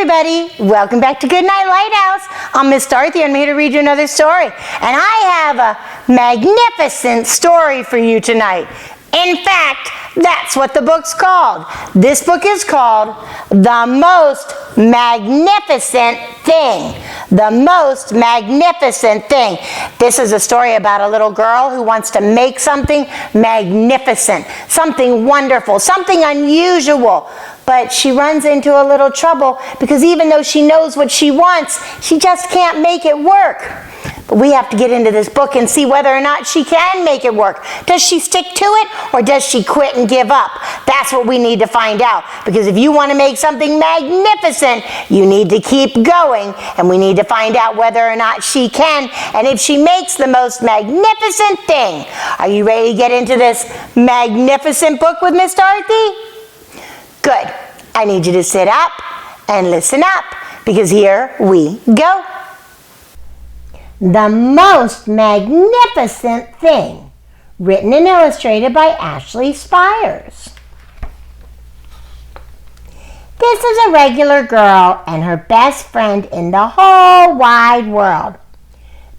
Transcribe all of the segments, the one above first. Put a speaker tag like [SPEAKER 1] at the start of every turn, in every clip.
[SPEAKER 1] everybody, welcome back to Goodnight Lighthouse. I'm Miss Dorothy. I'm here to read you another story. And I have a magnificent story for you tonight. In fact, that's what the book's called. This book is called The Most Magnificent Thing. The Most Magnificent Thing. This is a story about a little girl who wants to make something magnificent, something wonderful, something unusual. But she runs into a little trouble because even though she knows what she wants, she just can't make it work. But we have to get into this book and see whether or not she can make it work. Does she stick to it or does she quit and give up? That's what we need to find out. Because if you want to make something magnificent, you need to keep going. And we need to find out whether or not she can and if she makes the most magnificent thing. Are you ready to get into this magnificent book with Miss Dorothy? Good. I need you to sit up and listen up because here we go. The Most Magnificent Thing, written and illustrated by Ashley Spires. This is a regular girl and her best friend in the whole wide world.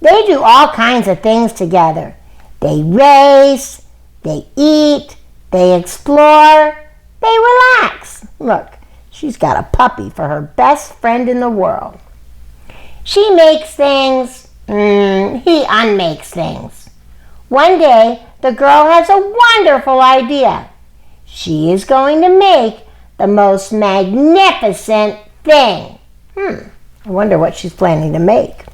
[SPEAKER 1] They do all kinds of things together. They race, they eat, they explore, they relax. Look, she's got a puppy for her best friend in the world. She makes things. He unmakes things. One day, the girl has a wonderful idea. She is going to make the most magnificent thing. I wonder what she's planning to make.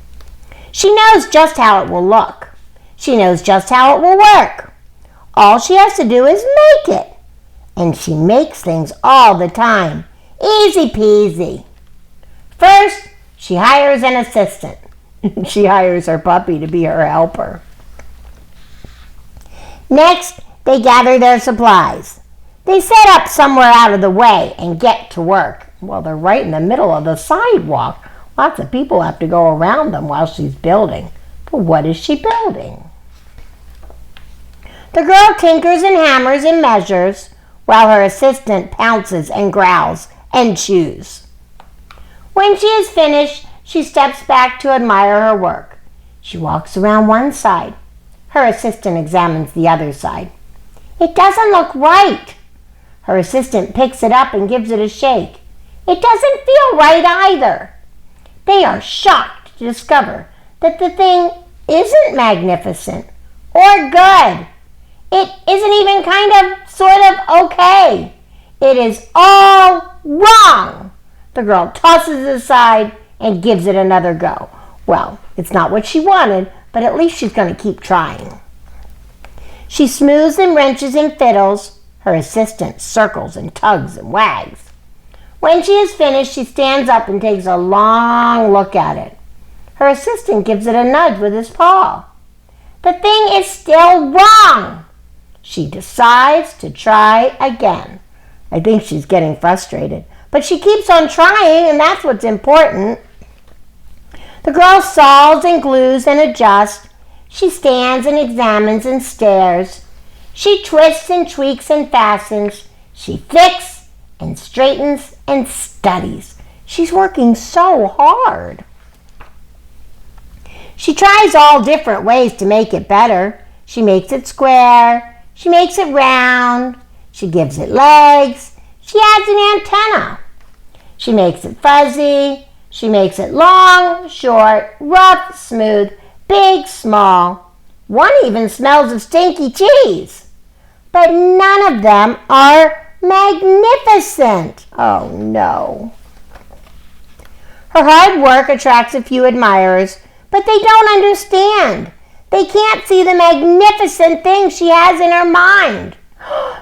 [SPEAKER 1] She knows just how it will look. She knows just how it will work. All she has to do is make it. And she makes things all the time. Easy peasy. First, she hires an assistant. She hires her puppy to be her helper. Next, they gather their supplies. They set up somewhere out of the way and get to work. Well, they're right in the middle of the sidewalk. Lots of people have to go around them while she's building. But what is she building? The girl tinkers and hammers and measures while her assistant pounces and growls and chews. When she is finished, she steps back to admire her work. She walks around one side. Her assistant examines the other side. It doesn't look right. Her assistant picks it up and gives it a shake. It doesn't feel right either. They are shocked to discover that the thing isn't magnificent or good. It isn't even kind of, sort of okay. It is all wrong. The girl tosses it aside and gives it another go. Well, it's not what she wanted, but at least she's going to keep trying. She smooths and wrenches and fiddles. Her assistant circles and tugs and wags. When she is finished, she stands up and takes a long look at it. Her assistant gives it a nudge with his paw. The thing is still wrong. She decides to try again. I think she's getting frustrated, but she keeps on trying, and that's what's important. The girl saws and glues and adjusts. She stands and examines and stares. She twists and tweaks and fastens. She fixes and straightens and studies. She's working so hard. She tries all different ways to make it better. She makes it square. She makes it round. She gives it legs. She adds an antenna. She makes it fuzzy. She makes it long, short, rough, smooth, big, small. One even smells of stinky cheese. But none of them are magnificent. Oh no. Her hard work attracts a few admirers, but they don't understand. They can't see the magnificent thing she has in her mind.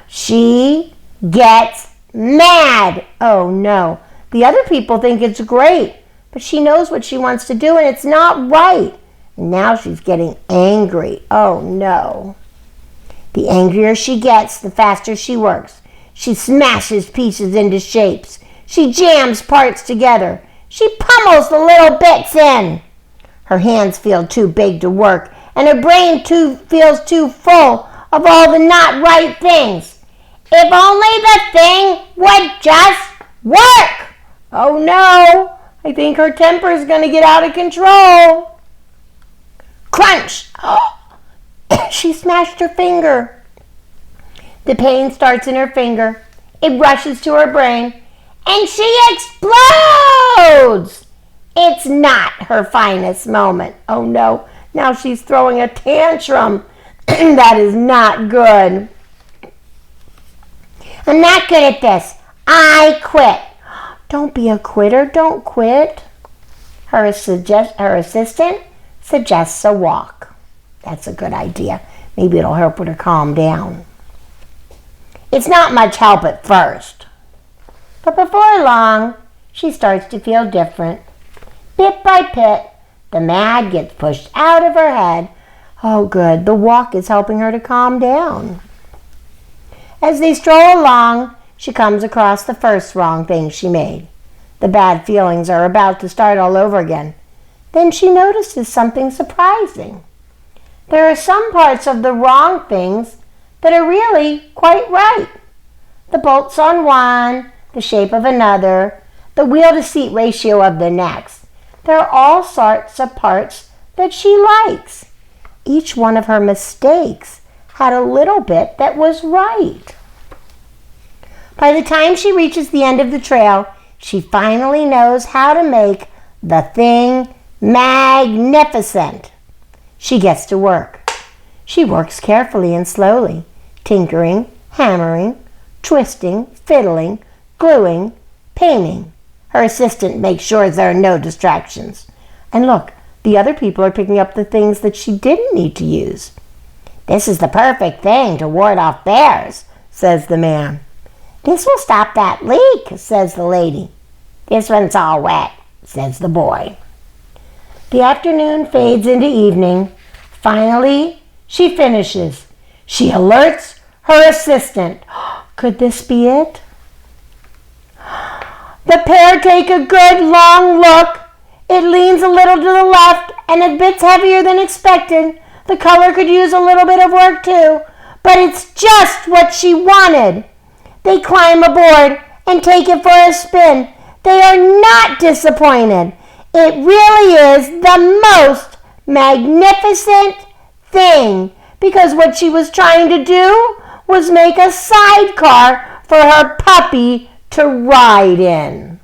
[SPEAKER 1] She gets mad. Oh no. The other people think it's great, but she knows what she wants to do and it's not right. And now she's getting angry. Oh no. The angrier she gets, the faster she works. She smashes pieces into shapes. She jams parts together. She pummels the little bits in. Her hands feel too big to work, and her brain feels too full of all the not right things. If only the thing would just work. Oh no! I think her temper is going to get out of control. Crunch! She smashed her finger. The pain starts in her finger. It rushes to her brain, and she explodes! It's not her finest moment. Oh no, now she's throwing a tantrum. That is not good. I'm not good at this. I quit. Don't be a quitter. Don't quit. Her assistant suggests a walk. That's a good idea. Maybe it'll help her to calm down. It's not much help at first. But before long, she starts to feel different. Bit by bit, the mad gets pushed out of her head. Oh good, the walk is helping her to calm down. As they stroll along, she comes across the first wrong thing she made. The bad feelings are about to start all over again. Then she notices something surprising. There are some parts of the wrong things that are really quite right. The bolts on one, the shape of another, the wheel-to-seat ratio of the next. There are all sorts of parts that she likes. Each one of her mistakes had a little bit that was right. By the time she reaches the end of the trail, she finally knows how to make the thing magnificent. She gets to work. She works carefully and slowly, tinkering, hammering, twisting, fiddling, gluing, painting. Her assistant makes sure there are no distractions. And look, the other people are picking up the things that she didn't need to use. This is the perfect thing to ward off bears, says the man. This will stop that leak, says the lady. This one's all wet, says the boy. The afternoon fades into evening. Finally, she finishes. She alerts her assistant. Could this be it? The pair take a good long look. It leans a little to the left and a bit heavier than expected. The color could use a little bit of work too, but it's just what she wanted. They climb aboard and take it for a spin. They are not disappointed. It really is the most magnificent thing, because what she was trying to do was make a sidecar for her puppy to ride in.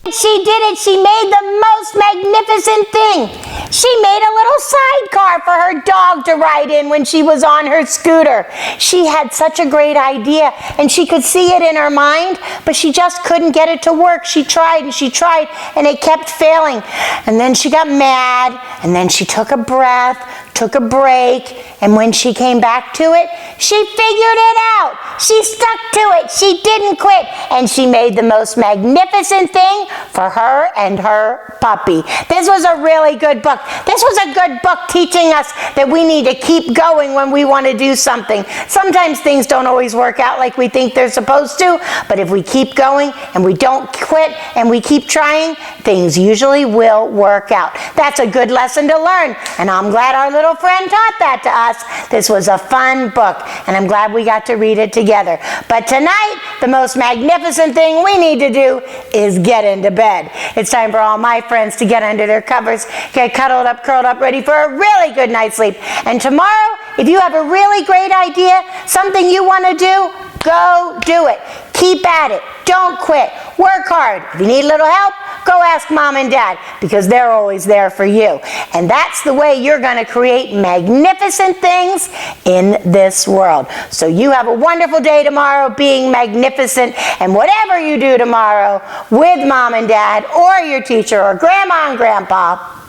[SPEAKER 1] She did it. She made the most magnificent thing. She made a little sidecar for her dog to ride in when she was on her scooter. She had such a great idea, and she could see it in her mind, but she just couldn't get it to work. She tried, and it kept failing. And then she got mad, and then she took a breath, took a break, and when she came back to it, she figured it out. She stuck to it. She didn't quit, and she made the most magnificent thing for her and her puppy. This was a really good book. This was a good book teaching us that we need to keep going when we want to do something. Sometimes things don't always work out like we think they're supposed to, but if we keep going and we don't quit and we keep trying, things usually will work out. That's a good lesson to learn, and I'm glad our little friend taught that to us. This was a fun book, and I'm glad we got to read it together. But tonight, the most magnificent thing we need to do is get into bed. It's time for all my friends to get under their covers, get cuddled up, curled up, ready for a really good night's sleep. And tomorrow, if you have a really great idea, something you want to do, go do it. Keep at it. Don't quit. Work hard. If you need a little help, go ask Mom and Dad, because they're always there for you. And that's the way you're going to create magnificent things in this world. So you have a wonderful day tomorrow being magnificent, and whatever you do tomorrow with Mom and Dad or your teacher or Grandma and Grandpa,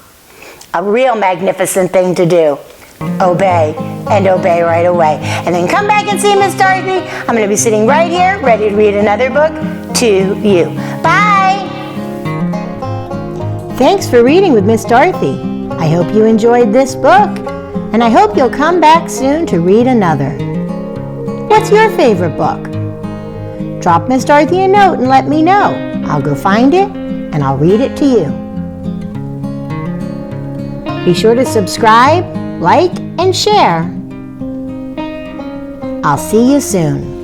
[SPEAKER 1] a real magnificent thing to do. Obey, and obey right away. And then come back and see Miss Dorothy. I'm going to be sitting right here ready to read another book to you. Bye! Thanks for reading with Miss Dorothy. I hope you enjoyed this book, and I hope you'll come back soon to read another. What's your favorite book? Drop Miss Dorothy a note and let me know. I'll go find it, and I'll read it to you. Be sure to subscribe, like, and share. I'll see you soon.